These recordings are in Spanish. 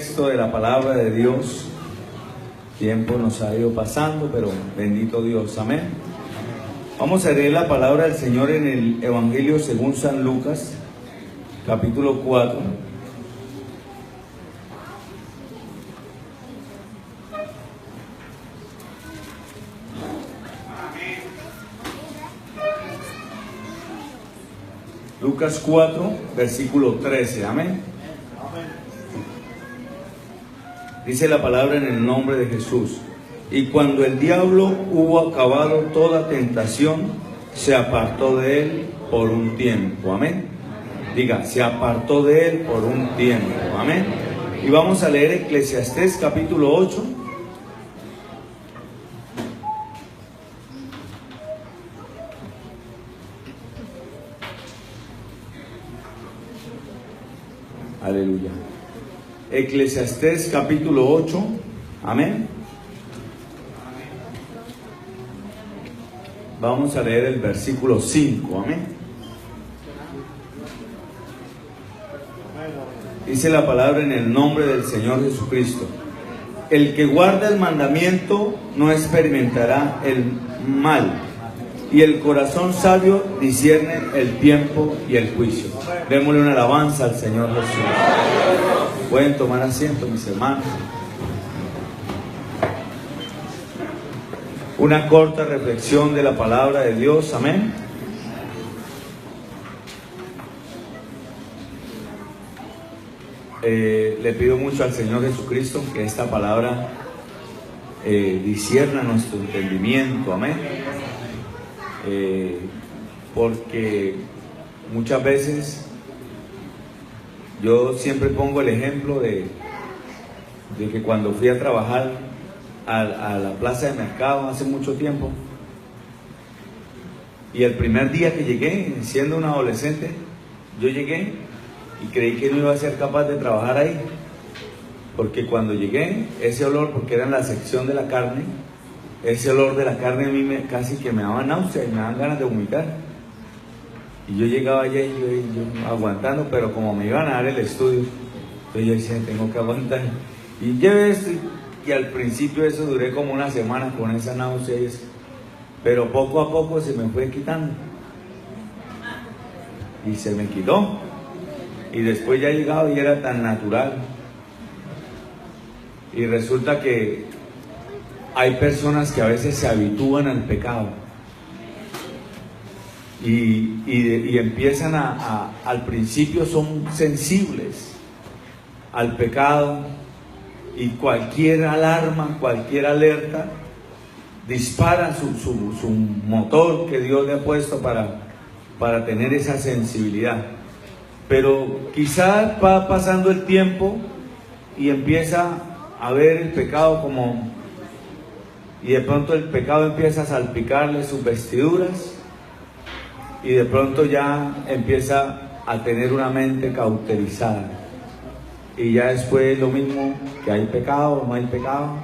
texto de la palabra de Dios. Tiempo nos ha ido pasando, pero bendito Dios, amén. Vamos a leer la palabra del Señor en el Evangelio según San Lucas, capítulo 4. Lucas 4, versículo 13, amén. Dice la palabra en el nombre de Jesús. Y cuando el diablo hubo acabado toda tentación, se apartó de él por un tiempo, amén. Diga, se apartó de él por un tiempo, amén. Y vamos a leer Eclesiastés capítulo 8. Aleluya. Eclesiastés capítulo 8, amén. Vamos a leer el versículo 5, amén. Dice la palabra en el nombre del Señor Jesucristo. El que guarda el mandamiento no experimentará el mal, y el corazón sabio discierne el tiempo y el juicio. Démosle una alabanza al Señor Jesús. Pueden tomar asiento, mis hermanos. Una corta reflexión de la palabra de Dios, amén. Le pido mucho al Señor Jesucristo que esta palabra discierna nuestro entendimiento, amén. Porque muchas veces yo siempre pongo el ejemplo de que cuando fui a trabajar a la plaza de mercado hace mucho tiempo, y el primer día que llegué, siendo un adolescente, yo llegué y creí que no iba a ser capaz de trabajar ahí, porque cuando llegué, ese olor, porque era en la sección de la carne, ese olor de la carne a mí casi que me daba náusea y me daban ganas de vomitar. Y yo llegaba allá y yo aguantando, pero como me iban a dar el estudio, entonces yo decía, tengo que aguantar. Y llevé esto, y al principio eso duré como una semana con esa náusea y eso. Pero poco a poco se me fue quitando. Y se me quitó. Y después ya llegaba y era tan natural. Y resulta que hay personas que a veces se habitúan al pecado y empiezan al principio son sensibles al pecado, y cualquier alarma, cualquier alerta dispara su motor que Dios le ha puesto para tener esa sensibilidad. Pero quizás va pasando el tiempo y empieza a ver el pecado y de pronto el pecado empieza a salpicarle sus vestiduras, y de pronto ya empieza a tener una mente cauterizada, y ya después lo mismo, que hay pecado o no hay pecado,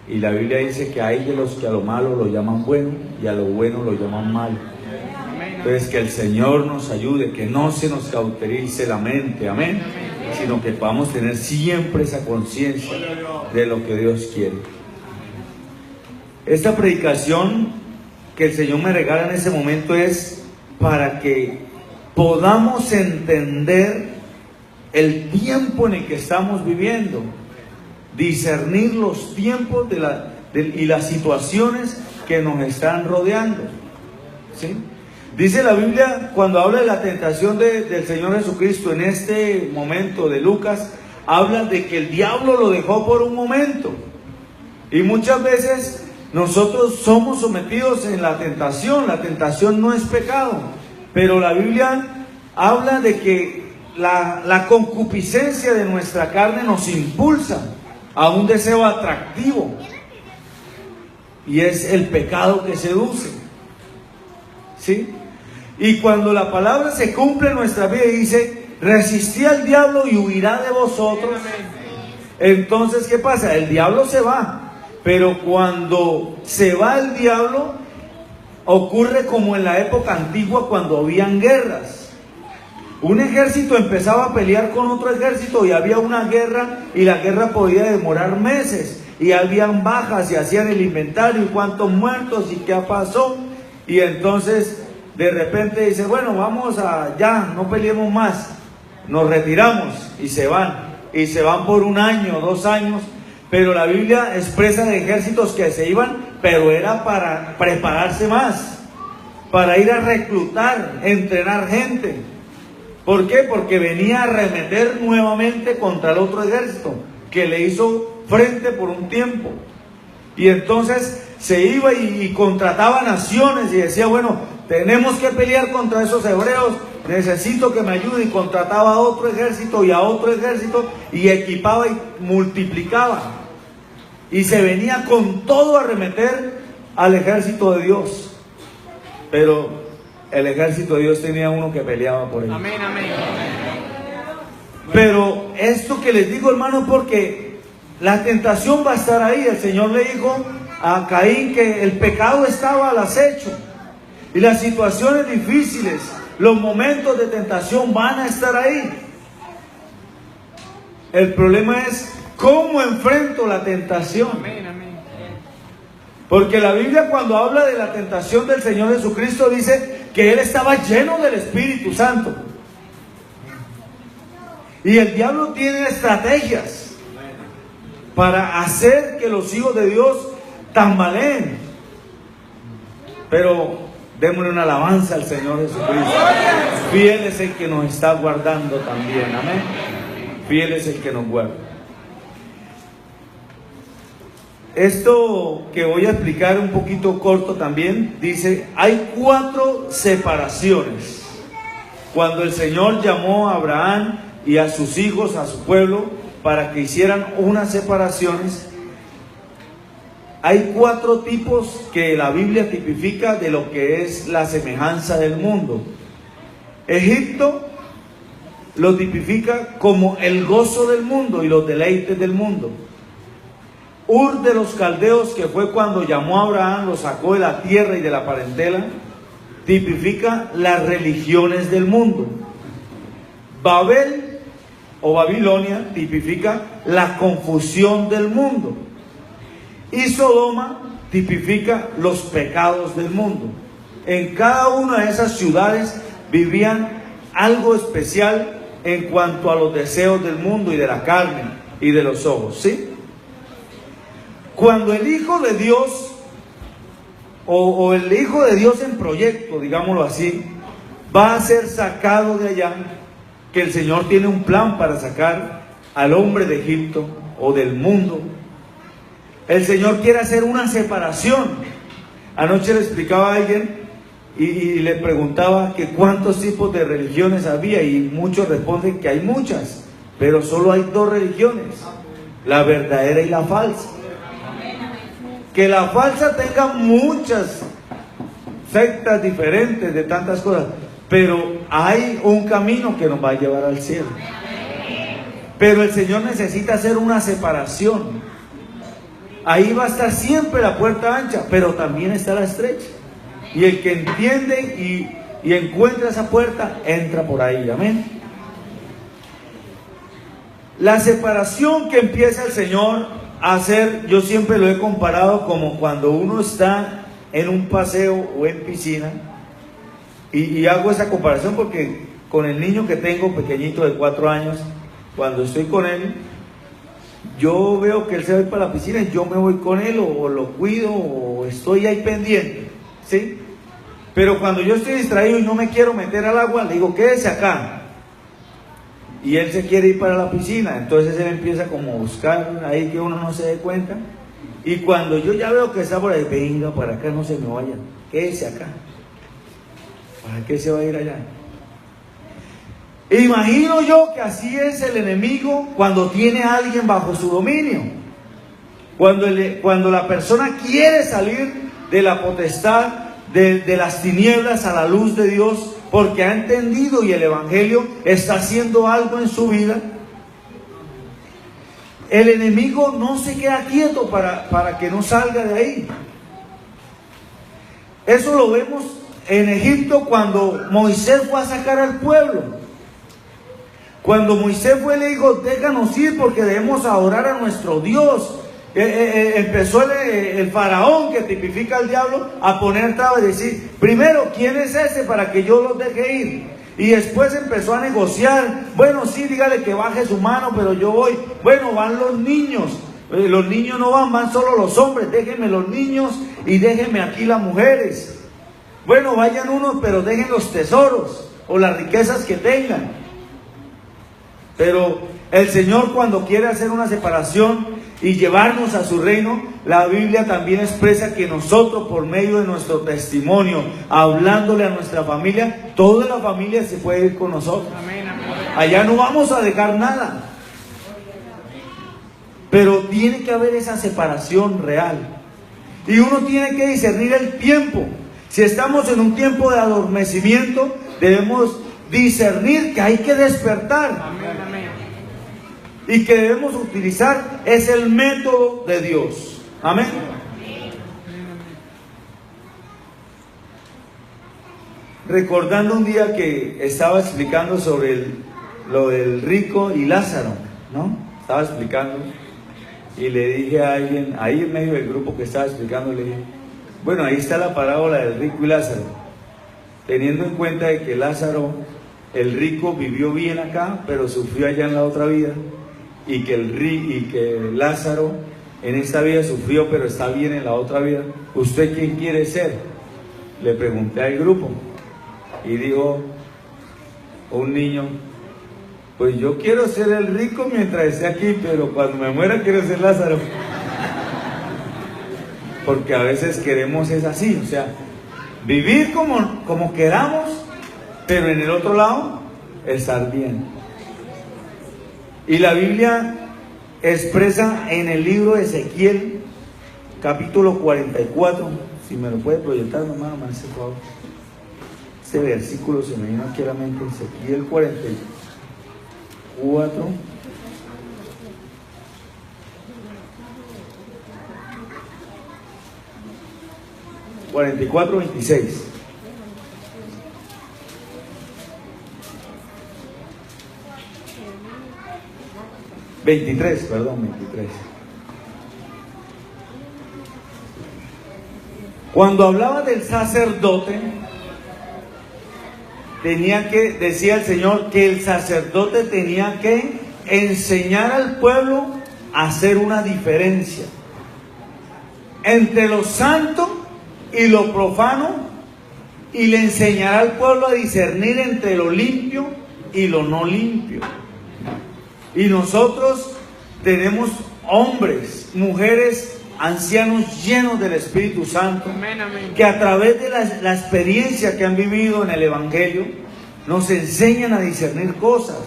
y la Biblia dice que hay de los que a lo malo lo llaman bueno y a lo bueno lo llaman malo. Entonces que el Señor nos ayude, que no se nos cauterice la mente, amén, sino que podamos tener siempre esa conciencia de lo que Dios quiere. Esta predicación que el Señor me regala en ese momento es para que podamos entender el tiempo en el que estamos viviendo, discernir los tiempos y las situaciones que nos están rodeando, ¿sí? Dice la Biblia, cuando habla de la tentación del Señor Jesucristo en este momento de Lucas, habla de que el diablo lo dejó por un momento. Y muchas veces nosotros somos sometidos en la tentación. La tentación no es pecado, pero la Biblia habla de que la concupiscencia de nuestra carne nos impulsa a un deseo atractivo, y es el pecado que seduce, ¿sí? Y cuando la palabra se cumple en nuestra vida y dice, resistí al diablo y huirá de vosotros, entonces ¿qué pasa? El diablo se va, pero cuando se va el diablo, ocurre como en la época antigua cuando habían guerras. Un ejército empezaba a pelear con otro ejército y había una guerra, y la guerra podía demorar meses, y habían bajas y hacían el inventario y cuántos muertos y qué pasó, y entonces de repente dice, bueno, vamos a, ya, no peleemos más, nos retiramos, y se van por 1 año, 2 años, pero la Biblia expresa de ejércitos que se iban, pero era para prepararse más, para ir a reclutar, entrenar gente. ¿Por qué? Porque venía a arremeter nuevamente contra el otro ejército que le hizo frente por un tiempo. Y entonces se iba y contrataba naciones y decía, bueno, tenemos que pelear contra esos hebreos, necesito que me ayude, y contrataba a otro ejército y a otro ejército, y equipaba y multiplicaba. Y se venía con todo a arremeter al ejército de Dios. Pero el ejército de Dios tenía uno que peleaba por él. Amén, amén. Pero esto que les digo, hermano, porque la tentación va a estar ahí. El Señor le dijo a Caín que el pecado estaba al acecho. Y las situaciones difíciles, los momentos de tentación van a estar ahí. El problema es cómo enfrento la tentación. Amén, amén. Porque la Biblia, cuando habla de la tentación del Señor Jesucristo, dice que Él estaba lleno del Espíritu Santo. Y el diablo tiene estrategias para hacer que los hijos de Dios tambaleen. Pero démosle una alabanza al Señor Jesucristo. Fiel es el que nos está guardando también. Amén. Fiel es el que nos guarda. Esto que voy a explicar un poquito corto también, dice, hay 4 separaciones. Cuando el Señor llamó a Abraham y a sus hijos, a su pueblo, para que hicieran unas separaciones, hay 4 tipos que la Biblia tipifica de lo que es la semejanza del mundo. Egipto lo tipifica como el gozo del mundo y los deleites del mundo. Ur de los Caldeos, que fue cuando llamó a Abraham, lo sacó de la tierra y de la parentela, tipifica las religiones del mundo. Babel o Babilonia tipifica la confusión del mundo. Y Sodoma tipifica los pecados del mundo. En cada una de esas ciudades vivían algo especial en cuanto a los deseos del mundo y de la carne y de los ojos, ¿sí? Cuando el Hijo de Dios, o el Hijo de Dios en proyecto, digámoslo así, va a ser sacado de allá, que el Señor tiene un plan para sacar al hombre de Egipto o del mundo, el Señor quiere hacer una separación. Anoche le explicaba a alguien y le preguntaba que cuántos tipos de religiones había, y muchos responden que hay muchas, pero solo hay 2 religiones, la verdadera y la falsa. Que la falsa tenga muchas sectas diferentes de tantas cosas, pero hay un camino que nos va a llevar al cielo. Pero el Señor necesita hacer una separación. Ahí va a estar siempre la puerta ancha, pero también está la estrecha. Y el que entiende y encuentra esa puerta, entra por ahí. Amén. La separación que empieza el Señor hacer, yo siempre lo he comparado como cuando uno está en un paseo o en piscina, y hago esa comparación porque con el niño que tengo pequeñito de 4 años, cuando estoy con él, yo veo que él se va a ir para la piscina y yo me voy con él, o lo cuido, o estoy ahí pendiente, ¿sí? Pero cuando yo estoy distraído y no me quiero meter al agua, le digo, quédese acá. Y él se quiere ir para la piscina, entonces él empieza como a buscar ahí que uno no se dé cuenta. Y cuando yo ya veo que está por ahí, venga para acá, no se me vaya, quédese acá. ¿Para qué se va a ir allá? Imagino yo que así es el enemigo cuando tiene a alguien bajo su dominio. Cuando la persona quiere salir de la potestad, de las tinieblas a la luz de Dios, porque ha entendido y el Evangelio está haciendo algo en su vida, el enemigo no se queda quieto para que no salga de ahí. Eso lo vemos en Egipto cuando Moisés fue a sacar al pueblo. Cuando Moisés fue, le dijo, déjanos ir porque debemos adorar a nuestro Dios. Empezó el faraón, que tipifica al diablo, a poner trabas y decir, primero, ¿quién es ese para que yo los deje ir? Y después empezó a negociar. Bueno, sí, dígale que baje su mano, pero yo voy. Bueno, van los niños. Los niños no van, van solo los hombres. Déjenme los niños y déjenme aquí las mujeres. Bueno, vayan unos, pero dejen los tesoros o las riquezas que tengan. Pero el Señor, cuando quiere hacer una separación y llevarnos a su reino, la Biblia también expresa que nosotros, por medio de nuestro testimonio, hablándole a nuestra familia, toda la familia se puede ir con nosotros. Allá no vamos a dejar nada. Pero tiene que haber esa separación real. Y uno tiene que discernir el tiempo. Si estamos en un tiempo de adormecimiento, debemos discernir que hay que despertar. Y que debemos utilizar es el método de Dios. Amén. Recordando un día que estaba explicando sobre lo del rico y Lázaro, ¿no? Estaba explicando y le dije a alguien, ahí en medio del grupo que estaba explicando, le dije, bueno, ahí está la parábola del rico y Lázaro, teniendo en cuenta de que Lázaro, el rico, vivió bien acá, pero sufrió allá en la otra vida, y que Lázaro en esta vida sufrió, pero está bien en la otra vida. ¿Usted quién quiere ser? Le pregunté al grupo, y dijo un niño, pues yo quiero ser el rico mientras esté aquí, pero cuando me muera quiero ser Lázaro. Porque a veces queremos es así, o sea, vivir como queramos, pero en el otro lado, estar bien. Y la Biblia expresa en el libro de Ezequiel, capítulo 44, si me lo puede proyectar nomás, me hace favor. Este versículo se me vino aquí a la mente, Ezequiel 44. ...44, 26... 23, perdón, 23. Cuando hablaba del sacerdote, decía el Señor que el sacerdote tenía que enseñar al pueblo a hacer una diferencia entre lo santo y lo profano, y le enseñará al pueblo a discernir entre lo limpio y lo no limpio. Y nosotros tenemos hombres, mujeres, ancianos llenos del Espíritu Santo, que a través de la experiencia que han vivido en el Evangelio, nos enseñan a discernir cosas.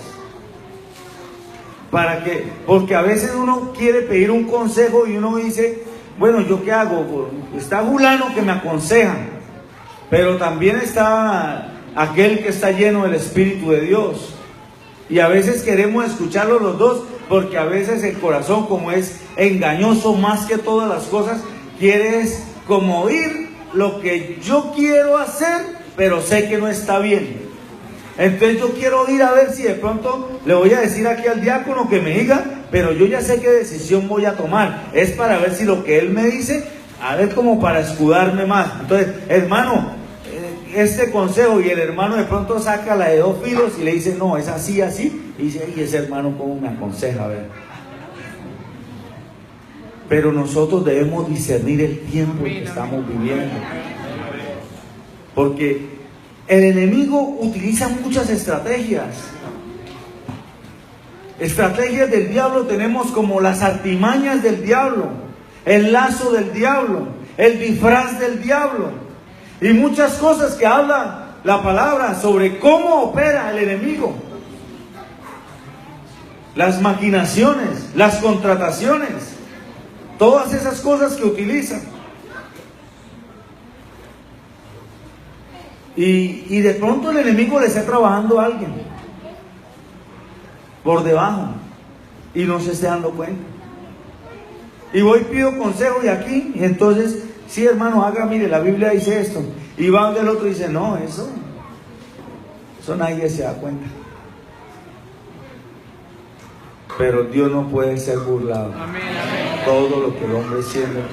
Porque a veces uno quiere pedir un consejo y uno dice, bueno, ¿yo qué hago? Está fulano que me aconseja, pero también está aquel que está lleno del Espíritu de Dios. Y a veces queremos escucharlos los dos, porque a veces el corazón, como es engañoso más que todas las cosas, quieres como oír lo que yo quiero hacer, pero sé que no está bien. Entonces yo quiero ir a ver si de pronto le voy a decir aquí al diácono que me diga, pero yo ya sé qué decisión voy a tomar. Es para ver si lo que él me dice, a ver, como para escudarme más. Entonces, hermano, este consejo, y el hermano de pronto saca la de dos filos y le dice, no, es así, así, y dice, y ese hermano cómo me aconseja, a ver. Pero nosotros debemos discernir el tiempo en que estamos viviendo, porque el enemigo utiliza muchas estrategias del diablo. Tenemos como las artimañas del diablo, el lazo del diablo, el disfraz del diablo, y muchas cosas que habla la palabra sobre cómo opera el enemigo. Las maquinaciones, las contrataciones, todas esas cosas que utilizan. Y de pronto el enemigo le está trabajando a alguien por debajo y no se esté dando cuenta. Y voy, pido consejo de aquí, y entonces, sí, hermano, haga, mire, la Biblia dice esto. Y va donde el otro y dice, no, eso nadie se da cuenta. Pero Dios no puede ser burlado. Todo lo que el hombre siembra,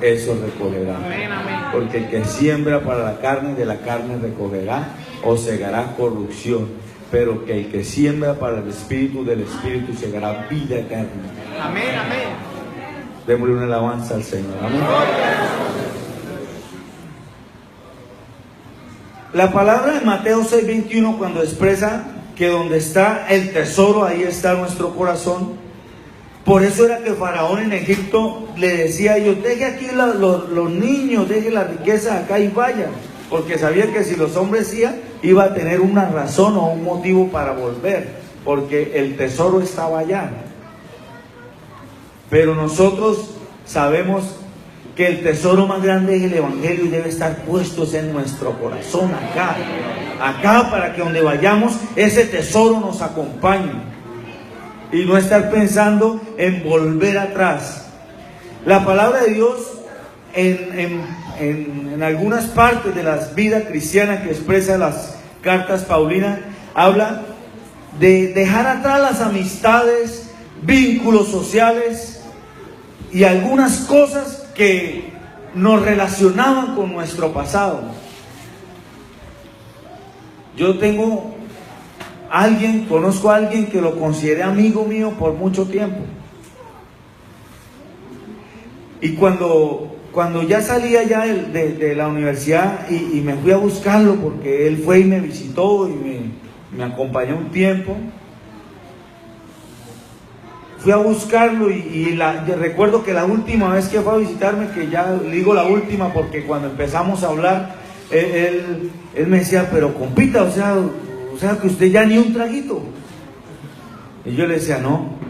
eso recogerá. Porque el que siembra para la carne, de la carne recogerá o segará corrupción. Pero que el que siembra para el espíritu, del espíritu segará vida eterna. Amén, amén. Démosle una alabanza al Señor. Amén. La palabra de Mateo 6:21, cuando expresa que donde está el tesoro, ahí está nuestro corazón. Por eso era que Faraón en Egipto le decía a ellos: deje aquí los niños, deje la riqueza acá y vayan. Porque sabía que si los hombres iba a tener una razón o un motivo para volver, porque el tesoro estaba allá. Pero nosotros sabemos que el tesoro más grande es el Evangelio y debe estar puestos en nuestro corazón acá para que donde vayamos ese tesoro nos acompañe y no estar pensando en volver atrás. La palabra de Dios en algunas partes de las vidas cristianas que expresa las cartas paulinas habla de dejar atrás las amistades, vínculos sociales y algunas cosas que nos relacionaban con nuestro pasado. Yo conozco a alguien que lo consideré amigo mío por mucho tiempo. Y cuando ya salía ya de la universidad y me fui a buscarlo, porque él fue y me visitó y me acompañó un tiempo, fui a buscarlo yo recuerdo que la última vez que fue a visitarme, que ya digo la última porque cuando empezamos a hablar, él me decía: pero compita, o sea que usted ya ni un traguito. Y yo le decía: no.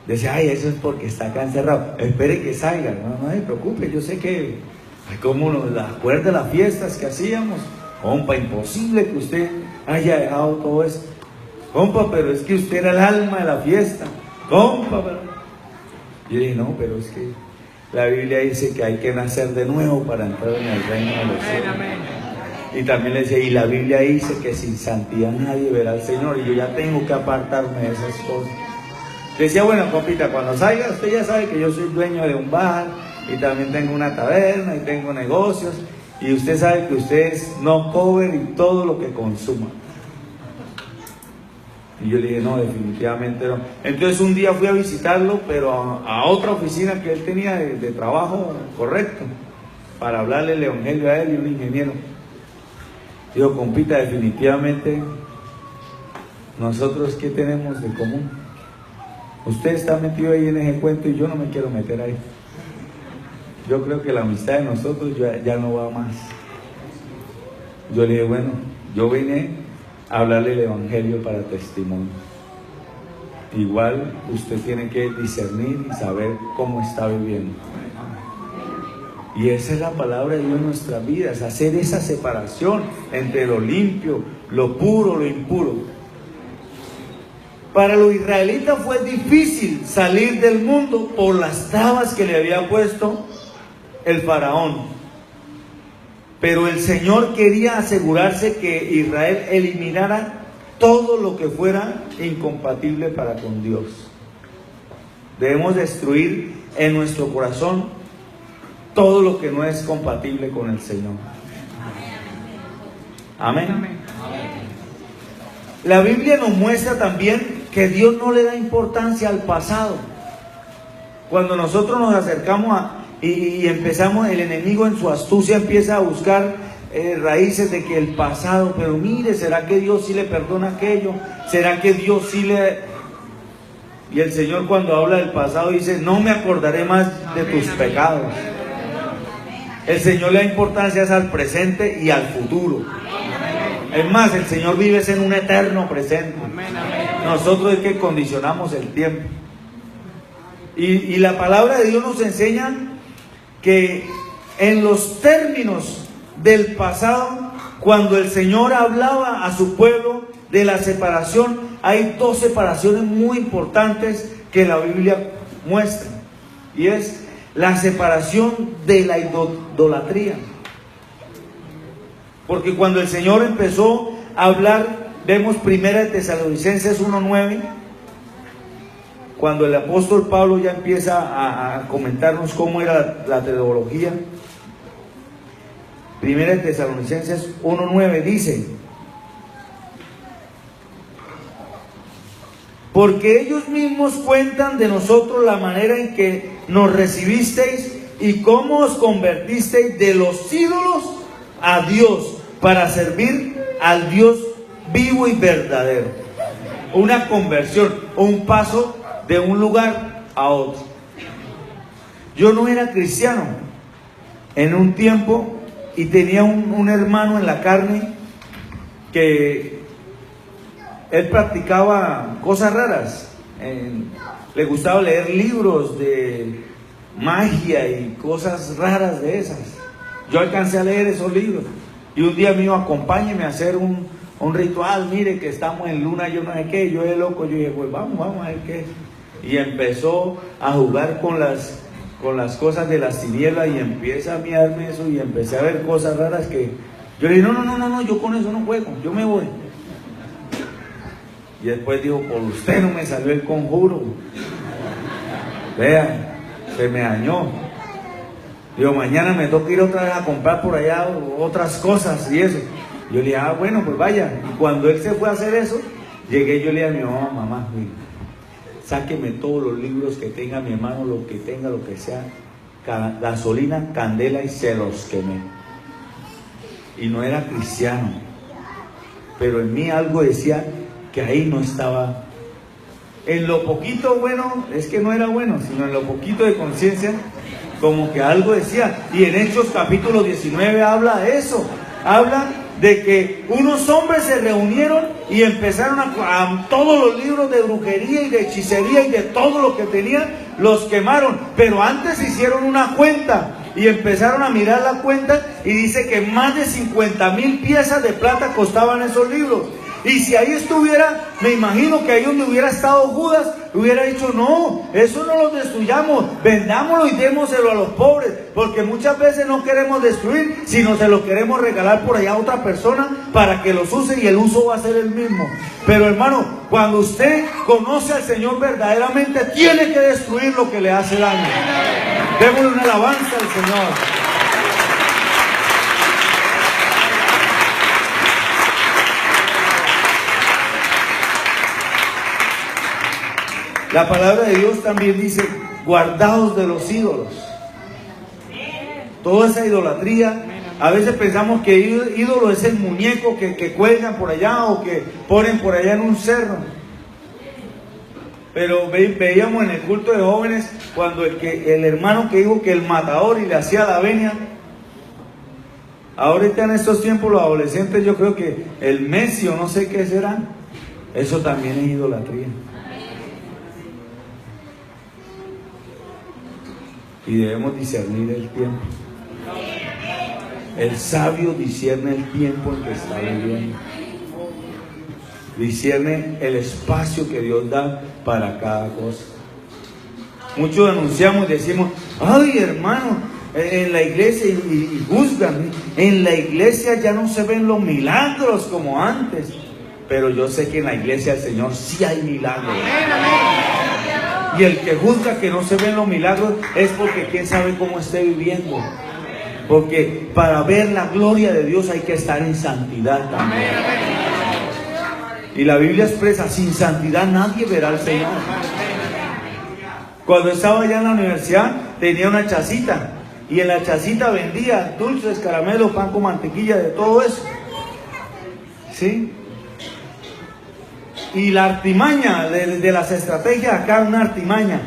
Decía: ay, eso es porque está acá encerrado, espere que salga. No se preocupe, yo sé que como las acuerda las fiestas que hacíamos. Compa, imposible que usted haya dejado todo eso. Compa, pero es que usted era el alma de la fiesta. Compa, pero... Yo dije: no, pero es que la Biblia dice que hay que nacer de nuevo para entrar en el reino de los cielos. Y también le decía: y la Biblia dice que sin santidad nadie verá al Señor, y yo ya tengo que apartarme de esas cosas. Decía: bueno, compita, cuando salga, usted ya sabe que yo soy dueño de un bar y también tengo una taberna y tengo negocios, y usted sabe que usted es no cover y todo lo que consuma. Y yo le dije: no, definitivamente no. Entonces un día fui a visitarlo, pero a otra oficina que él tenía de trabajo correcto, para hablarle el evangelio a él y un ingeniero. Digo: compita, definitivamente nosotros, ¿qué tenemos de común? Usted está metido ahí en ese cuento y yo no me quiero meter ahí. Yo creo que la amistad de nosotros ya no va más. Yo le dije: bueno, yo vine a hablarle el evangelio para testimonio. Igual usted tiene que discernir y saber cómo está viviendo. Y esa es la palabra de Dios en nuestras vidas, hacer esa separación entre lo limpio, lo puro, lo impuro. Para los israelitas fue difícil salir del mundo por las trabas que le había puesto el faraón. Pero el Señor quería asegurarse que Israel eliminara todo lo que fuera incompatible para con Dios. Debemos destruir en nuestro corazón todo lo que no es compatible con el Señor. Amén. La Biblia nos muestra también que Dios no le da importancia al pasado. Cuando nosotros nos acercamos y empezamos, el enemigo en su astucia empieza a buscar raíces de que el pasado, pero mire, ¿será que Dios sí le perdona aquello? ¿Será que Dios sí le...? Y el Señor, cuando habla del pasado, dice: no me acordaré más de tus pecados. El Señor le da importancia al presente y al futuro. Es más, el Señor vive en un eterno presente. Nosotros es que condicionamos el tiempo. Y la palabra de Dios nos enseña que en los términos del pasado, cuando el Señor hablaba a su pueblo de la separación, hay dos separaciones muy importantes que la Biblia muestra. Y es la separación de la idolatría. Porque cuando el Señor empezó a hablar, vemos 1 Tesalonicenses 1:9, cuando el apóstol Pablo ya empieza a comentarnos cómo era la teología. Primera de Tesalonicenses 1:9 dice: porque ellos mismos cuentan de nosotros la manera en que nos recibisteis y cómo os convertisteis de los ídolos a Dios para servir al Dios vivo y verdadero. Una conversión, un paso de un lugar a otro. Yo no era cristiano en un tiempo y tenía un hermano en la carne que él practicaba cosas raras. Le gustaba leer libros de magia y cosas raras de esas. Yo alcancé a leer esos libros y un día me dijo: acompáñeme a hacer un ritual, mire que estamos en luna, yo no sé qué. Yo de loco, yo dije: pues vamos a ver qué. Y empezó a jugar con las cosas de las tinieblas y empieza a mirarme eso y empecé a ver cosas raras que yo le dije: no, yo con eso no juego, yo me voy. Y después dijo: por usted no me salió el conjuro. Vean, se me dañó. Digo: mañana me toca ir otra vez a comprar por allá otras cosas y eso. Yo le dije: bueno, pues vaya. Y cuando él se fue a hacer eso, llegué, yo le dije a mi mamá: mamá, sáqueme todos los libros que tenga mi hermano, lo que tenga, lo que sea, gasolina, candela, y se los quemé. Y no era cristiano, pero en mí algo decía que ahí no estaba. En lo poquito bueno, es que no era bueno, sino en lo poquito de conciencia, como que algo decía. Y en Hechos capítulo 19 habla de eso. Habla de que unos hombres se reunieron y empezaron a todos los libros de brujería y de hechicería y de todo lo que tenían, los quemaron. Pero antes hicieron una cuenta y empezaron a mirar la cuenta y dice que más de 50,000 piezas de plata costaban esos libros. Y si ahí estuviera, me imagino que ahí donde hubiera estado Judas, hubiera dicho: no, eso no lo destruyamos, vendámoslo y démoselo a los pobres, porque muchas veces no queremos destruir, sino se lo queremos regalar por allá a otra persona para que los use y el uso va a ser el mismo. Pero hermano, cuando usted conoce al Señor verdaderamente, tiene que destruir lo que le hace daño. Démosle una alabanza al Señor. La palabra de Dios también dice: guardaos de los ídolos. Toda esa idolatría, a veces pensamos que ídolo es el muñeco que cuelgan por allá o que ponen por allá en un cerro. Pero veíamos en el culto de jóvenes cuando el hermano que dijo que el matador y le hacía la venia. Ahorita en estos tiempos los adolescentes, yo creo que el Messi o no sé qué será, eso también es idolatría. Y debemos discernir el tiempo. El sabio discierne el tiempo en que está viviendo. Discierne el espacio que Dios da para cada cosa. Muchos anunciamos y decimos: ay, hermano, en la iglesia, y juzgan, en la iglesia ya no se ven los milagros como antes. Pero yo sé que en la iglesia del Señor sí hay milagros. Y el que juzga que no se ven los milagros es porque quién sabe cómo esté viviendo. Porque para ver la gloria de Dios hay que estar en santidad también. Y la Biblia expresa: sin santidad nadie verá al Señor. Cuando estaba allá en la universidad tenía una chacita. Y en la chacita vendía dulces, caramelos, pan con mantequilla, de todo eso. ¿Sí? Y la artimaña de las estrategias, acá una artimaña,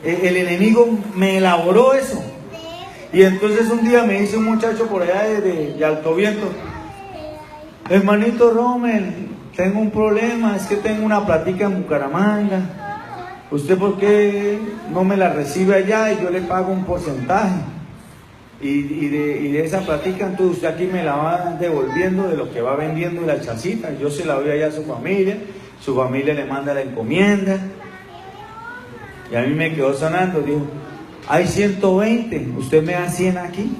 el enemigo me elaboró eso. Y entonces un día me dice un muchacho por allá de Alto Viento: hermanito Rommel, tengo un problema, es que tengo una platica en Bucaramanga. ¿Usted por qué no me la recibe allá y yo le pago un porcentaje? Y de esa platica, entonces usted aquí me la va devolviendo de lo que va vendiendo en la chacita. Yo se la doy allá a su familia. Su familia le manda la encomienda. Y a mí me quedó sonando. Dijo: hay 120, usted me da 100 aquí.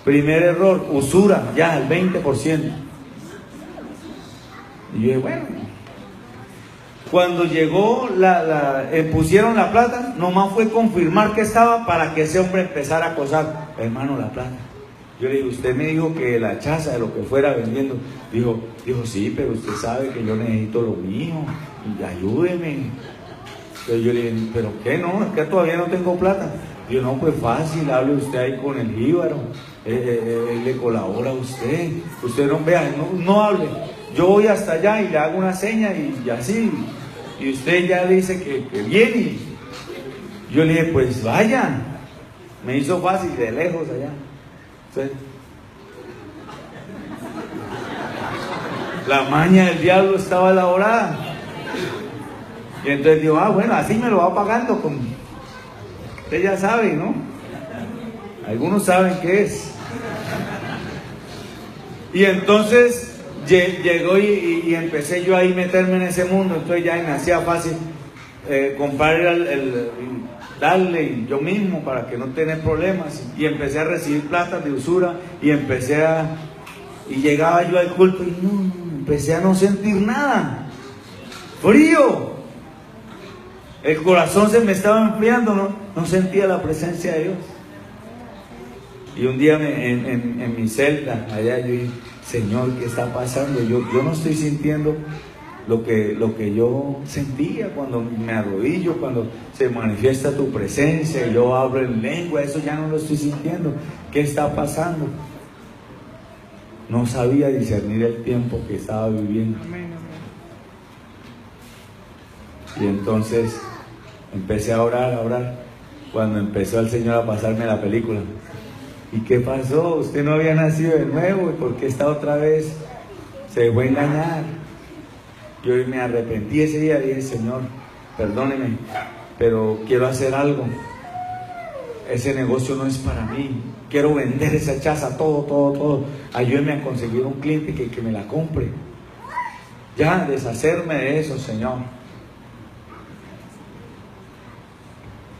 Primer error, usura, ya el 20%. Y yo dije: bueno, Cuando llegó, pusieron la plata, nomás fue confirmar que estaba para que ese hombre empezara a acosar. Hermano, la plata. Yo le digo, usted me dijo que la chaza, de lo que fuera vendiendo. Dijo, sí, pero usted sabe que yo necesito lo mío, y ayúdeme. Entonces yo le dije, ¿pero qué no? Es que todavía no tengo plata. Digo, no, pues fácil, hable usted ahí con el jíbaro, él le colabora a usted. Usted no vea, no hable. Yo voy hasta allá y le hago una seña y así. Y usted ya le dice que viene. Yo le dije, pues vaya. Me hizo fácil, de lejos allá. Entonces, la maña del diablo estaba elaborada. Y entonces digo, bueno, así me lo va pagando. Usted ya sabe, ¿no? Algunos saben qué es. Y entonces llegó y empecé yo ahí meterme en ese mundo. Entonces ya me hacía fácil comprar darle yo mismo para que no tener problemas. Y empecé a recibir plata de usura y y llegaba yo al culto y empecé a no sentir nada. Frío. El corazón se me estaba enfriando, no sentía la presencia de Dios. Y un día en mi celda, allá yo dije, Señor, ¿qué está pasando? Yo no estoy sintiendo lo que yo sentía cuando me arrodillo, cuando se manifiesta tu presencia y yo hablo en lengua, eso ya no lo estoy sintiendo. ¿Qué está pasando? No sabía discernir el tiempo que estaba viviendo. Y entonces empecé a orar, cuando empezó el Señor a pasarme la película. ¿Y qué pasó? Usted no había nacido de nuevo, ¿y por qué está otra vez? Se dejó engañar. Yo me arrepentí ese día, dije, Señor, perdóneme, pero quiero hacer algo. Ese negocio no es para mí. Quiero vender esa chaza, todo. Ayúdeme a conseguir un cliente que me la compre. Ya, deshacerme de eso, Señor.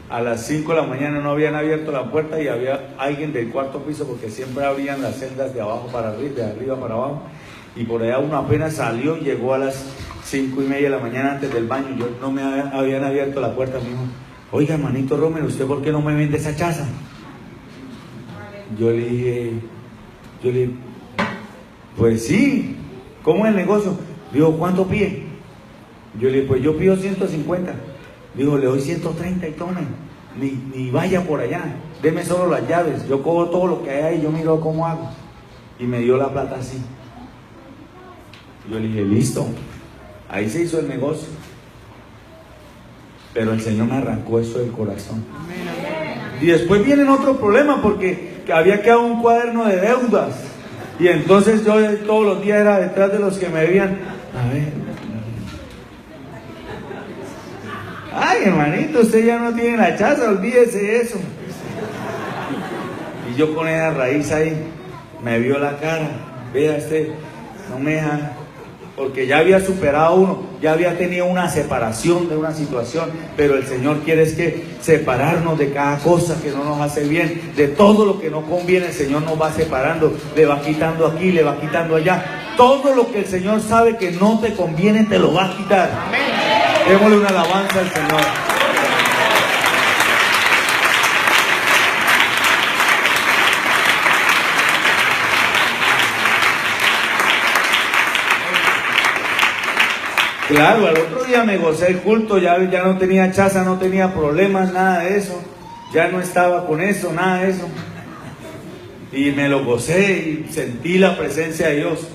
A las 5 de la mañana no habían abierto la puerta y había alguien del cuarto piso, porque siempre abrían las celdas de abajo para arriba, de arriba para abajo. Y por allá uno apenas salió y llegó a las 5:30 de la mañana antes del baño. Yo no me habían abierto la puerta. Me dijo, oiga, hermanito Romero, ¿usted por qué no me vende esa chaza? Yo le dije, pues sí, ¿cómo es el negocio? Dijo, ¿cuánto pide? Yo le dije, pues yo pido 150. Dijo, le doy 130 y tome, ni vaya por allá, deme solo las llaves, yo cojo todo lo que hay ahí, yo miro cómo hago. Y me dio la plata así. Yo le dije, listo, ahí se hizo el negocio. Pero el Señor me arrancó eso del corazón. Y después vienen otros problemas, porque había quedado un cuaderno de deudas. Y entonces yo todos los días era detrás de los que me debían. A ver, ay, hermanito, usted ya no tiene la chaza, olvídese de eso. Y yo con esa raíz ahí, me vio la cara, vea no me deja, porque ya había superado uno, ya había tenido una separación de una situación, pero el Señor quiere es que separarnos de cada cosa que no nos hace bien, de todo lo que no conviene. El Señor nos va separando, le va quitando aquí, le va quitando allá. Todo lo que el Señor sabe que no te conviene, te lo va a quitar. Amén. Démosle una alabanza al Señor. Claro, al otro día me gocé el culto, ya no tenía chaza, no tenía problemas, nada de eso. Ya no estaba con eso, nada de eso. Y me lo gocé y sentí la presencia de Dios.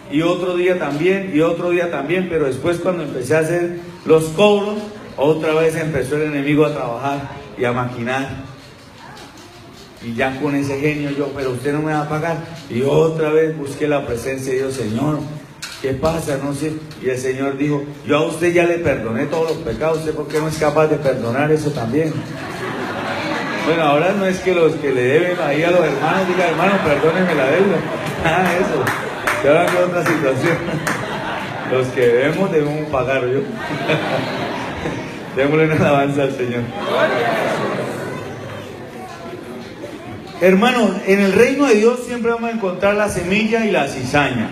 Y otro día también, pero después cuando empecé a hacer los cobros, otra vez empezó el enemigo a trabajar y a maquinar. Y ya con ese genio yo, pero usted no me va a pagar. Y otra vez busqué la presencia de Dios, Señor, ¿qué pasa? No sé. Y el Señor dijo, yo a usted ya le perdoné todos los pecados, ¿usted por qué no es capaz de perdonar eso también? Bueno, ahora no es que los que le deben ahí a los hermanos, diga, hermano, perdónenme la deuda. Nada de eso. Y ahora hay otra situación. Los que debemos pagar, yo. Démosle una alabanza al Señor. Hermanos, en el reino de Dios siempre vamos a encontrar la semilla y la cizaña.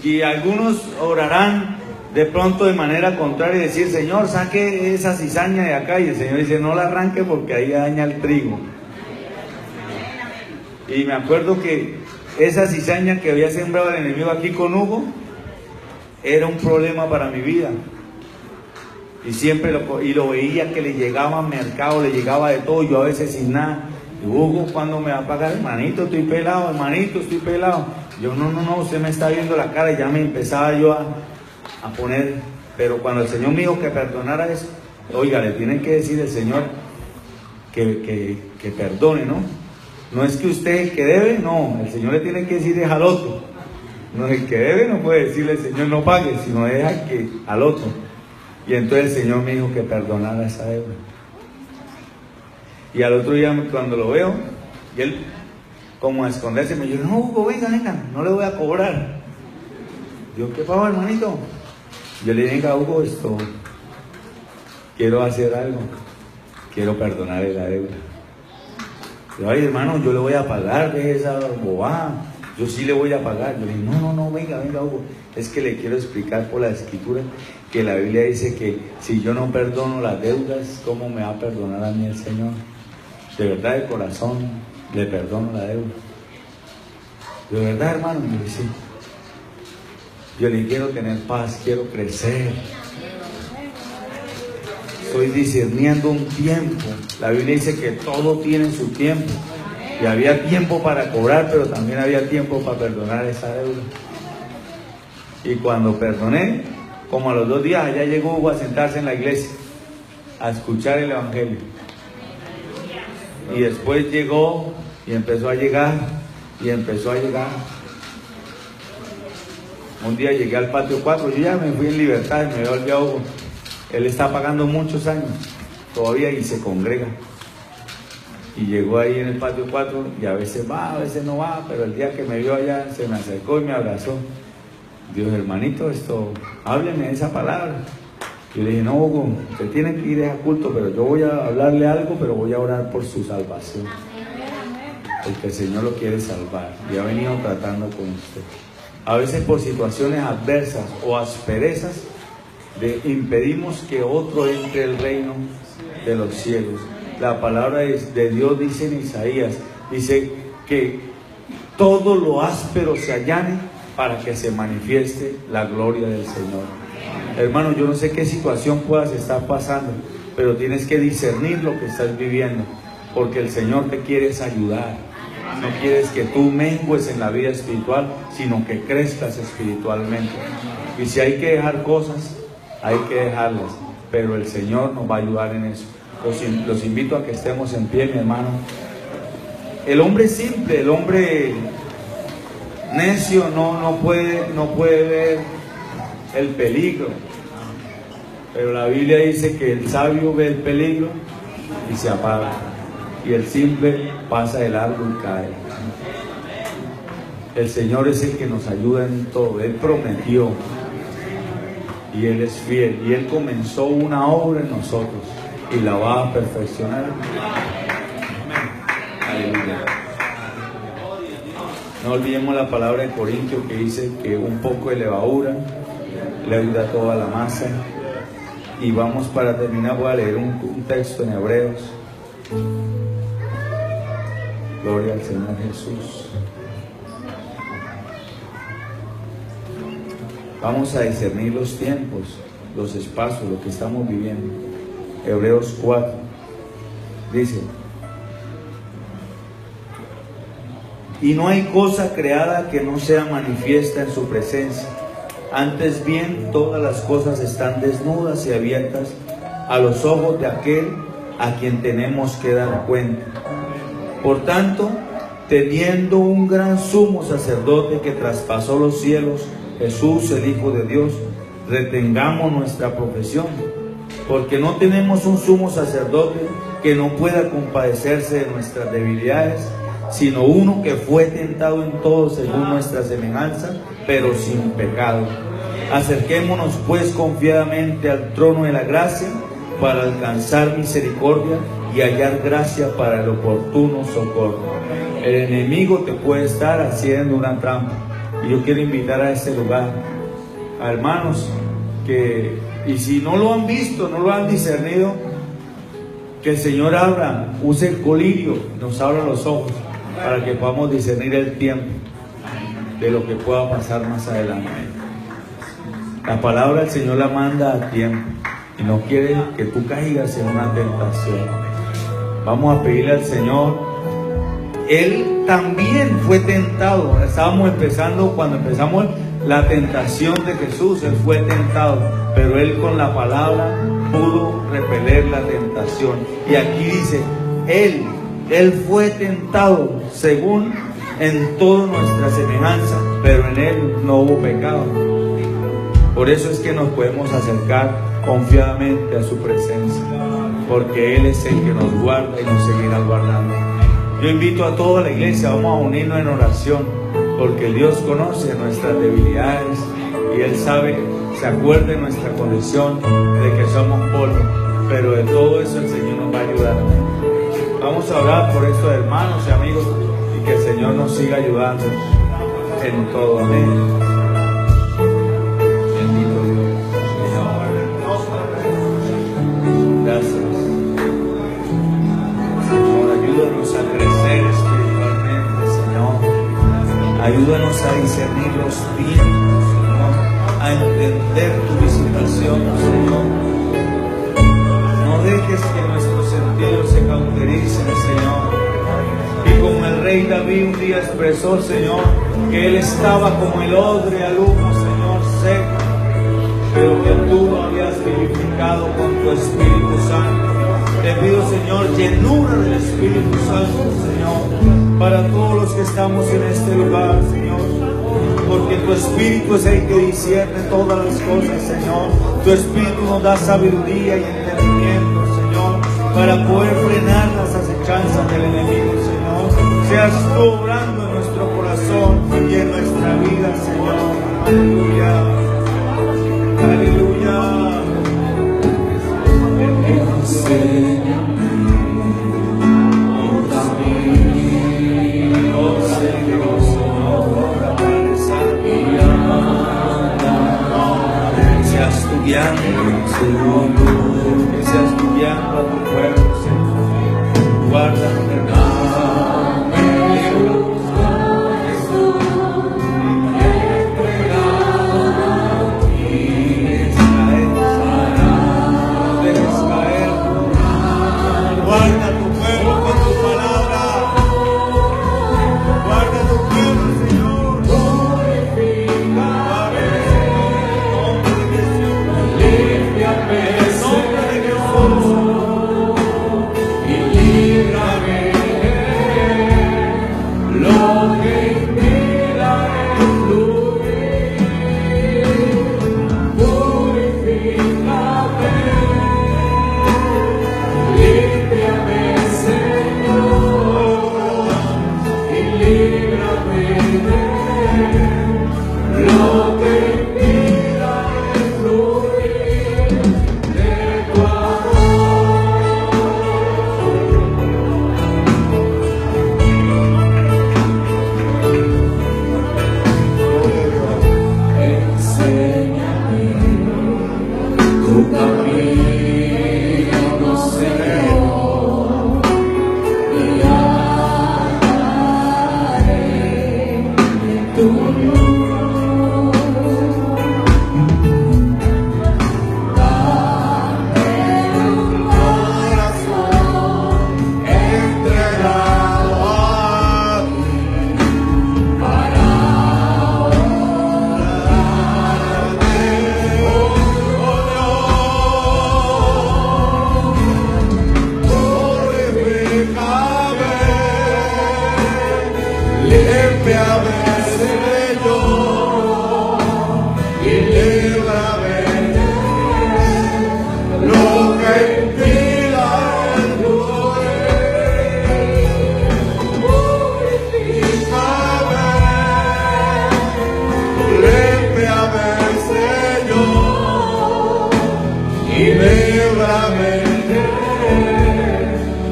Y algunos orarán de pronto de manera contraria y decir, Señor, saque esa cizaña de acá. Y el Señor dice, no la arranque porque ahí daña el trigo. Y me acuerdo que esa cizaña que había sembrado el enemigo aquí con Hugo era un problema para mi vida. Y siempre lo veía que le llegaba al mercado, le llegaba de todo, yo a veces sin nada. Y Hugo, ¿cuándo me va a pagar? Hermanito, estoy pelado, hermanito, estoy pelado. Yo, no, usted me está viendo la cara. Y ya me empezaba yo a poner. Pero cuando el Señor me dijo que perdonara eso, oiga, le tiene que decir el Señor que perdone, ¿no? No es que usted el que debe, no, el Señor le tiene que decir es al otro. No, el que debe no puede decirle el Señor no pague, sino es al otro. Y entonces el Señor me dijo que perdonara esa deuda. Y al otro día cuando lo veo, y él como a esconderse me dijo, no, Hugo, venga, no le voy a cobrar. Yo, ¿qué pasó, hermanito? Yo le dije, venga, Hugo, quiero hacer algo, quiero perdonarle la deuda. Yo, ay, hermano, yo le voy a pagar de esa bobada, yo sí le voy a pagar. Yo le dije, no, venga, Hugo, es que le quiero explicar por la Escritura que la Biblia dice que si yo no perdono las deudas, ¿cómo me va a perdonar a mí el Señor? De verdad, de corazón, le perdono la deuda. De verdad, hermano, yo le dije, sí. Yo le quiero tener paz, quiero crecer. Estoy discerniendo un tiempo. La Biblia dice que todo tiene su tiempo. Y había tiempo para cobrar, pero también había tiempo para perdonar esa deuda. Y cuando perdoné, como a los 2 días, allá llegó Hugo a sentarse en la iglesia, a escuchar el Evangelio. Y después llegó y empezó a llegar, y empezó a llegar. Un día llegué al patio 4, yo ya me fui en libertad y me veo al día Hugo. Él está pagando muchos años todavía y se congrega. Y llegó ahí en el patio 4 y a veces va, a veces no va, pero el día que me vio allá se me acercó y me abrazó. Dios, hermanito, hábleme de esa palabra. Y le dije, no, Hugo, usted tiene que ir a culto, pero yo voy a hablarle algo, pero voy a orar por su salvación. Porque el Señor lo quiere salvar y ha venido tratando con usted. A veces por situaciones adversas o asperezas impedimos que otro entre al reino de los cielos. La palabra de Dios dice en Isaías, dice que todo lo áspero se allane para que se manifieste la gloria del Señor. Hermano, yo no sé qué situación puedas estar pasando, pero tienes que discernir lo que estás viviendo, porque el Señor te quiere ayudar. No quieres que tú mengues en la vida espiritual, sino que crezcas espiritualmente. Y si hay que dejar cosas, hay que dejarlas, pero el Señor nos va a ayudar en eso. Los invito a que estemos en pie, mi hermano. El hombre simple, el hombre necio no puede ver el peligro, pero la Biblia dice que el sabio ve el peligro y se apaga, y el simple pasa de largo y cae. El Señor es el que nos ayuda en todo. Él prometió y Él es fiel, y Él comenzó una obra en nosotros y la va a perfeccionar. Aleluya. No olvidemos la palabra de Corintios que dice que un poco de levadura le ayuda a toda la masa. Y vamos, para terminar, voy a leer un texto en Hebreos. Gloria al Señor Jesús. Vamos a discernir los tiempos, los espacios, lo que estamos viviendo. Hebreos 4 dice: y no hay cosa creada que no sea manifiesta en su presencia. Antes bien, todas las cosas están desnudas y abiertas a los ojos de aquel a quien tenemos que dar cuenta. Por tanto, teniendo un gran sumo sacerdote que traspasó los cielos, Jesús, el Hijo de Dios, retengamos nuestra profesión, porque no tenemos un sumo sacerdote que no pueda compadecerse de nuestras debilidades, sino uno que fue tentado en todo según nuestra semejanza, pero sin pecado. Acerquémonos pues confiadamente al trono de la gracia, para alcanzar misericordia y hallar gracia para el oportuno socorro. El enemigo te puede estar haciendo una trampa, Y yo quiero invitar a este lugar a hermanos que, y si no lo han visto, no lo han discernido, que el Señor use el colirio, nos abra los ojos para que podamos discernir el tiempo de lo que pueda pasar más adelante. La palabra del Señor la manda a tiempo y no quiere que tú caigas en una tentación. Vamos a pedirle al Señor. Él también fue tentado. Estábamos empezando, cuando empezamos la tentación de Jesús, Él fue tentado, pero Él con la palabra pudo repeler la tentación. Y aquí dice, Él fue tentado según en toda nuestra semejanza, pero en Él no hubo pecado. Por eso es que nos podemos acercar confiadamente a su presencia, porque Él es el que nos guarda y nos seguirá guardando. Yo invito a toda la iglesia, vamos a unirnos en oración, porque Dios conoce nuestras debilidades y Él sabe, se acuerda de nuestra condición, de que somos polvo, pero de todo eso el Señor nos va a ayudar. Vamos a orar por estos hermanos y amigos y que el Señor nos siga ayudando en todo. Amén. Gracias. Señor, ayúdanos a crecer espiritualmente, Señor. Ayúdanos a discernir los tiempos, Señor. A entender tu visitación, Señor. No dejes que nuestros sentidos se cautericen, Señor. Y como el rey David un día expresó, Señor, que él estaba como el odre al humo, Señor, seco, pero que tú lo habías vivificado con tu Espíritu Santo. Te pido, Señor, llenura del Espíritu Santo, Señor, para todos los que estamos en este lugar, Señor, porque tu Espíritu es el que discierne todas las cosas, Señor. Tu Espíritu nos da sabiduría y entendimiento, Señor, para poder frenar las acechanzas del enemigo, Señor. Seas tú obrando en nuestro corazón y en nuestra vida, Señor. Aleluya. Aleluya. Enséñame un camino, Señor, para progresar y andar. Seas tú guiando, que seas tú guiando a tu pueblo, Señor. Guárdame, hermano.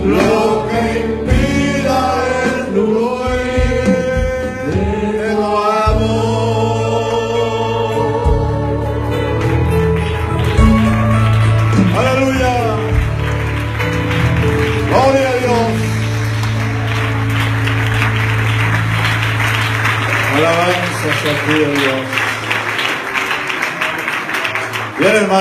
Lo que impida el fluir de tu amor. Aleluya. Gloria a Dios. Alabanza a ti, Dios. Bien, hermano.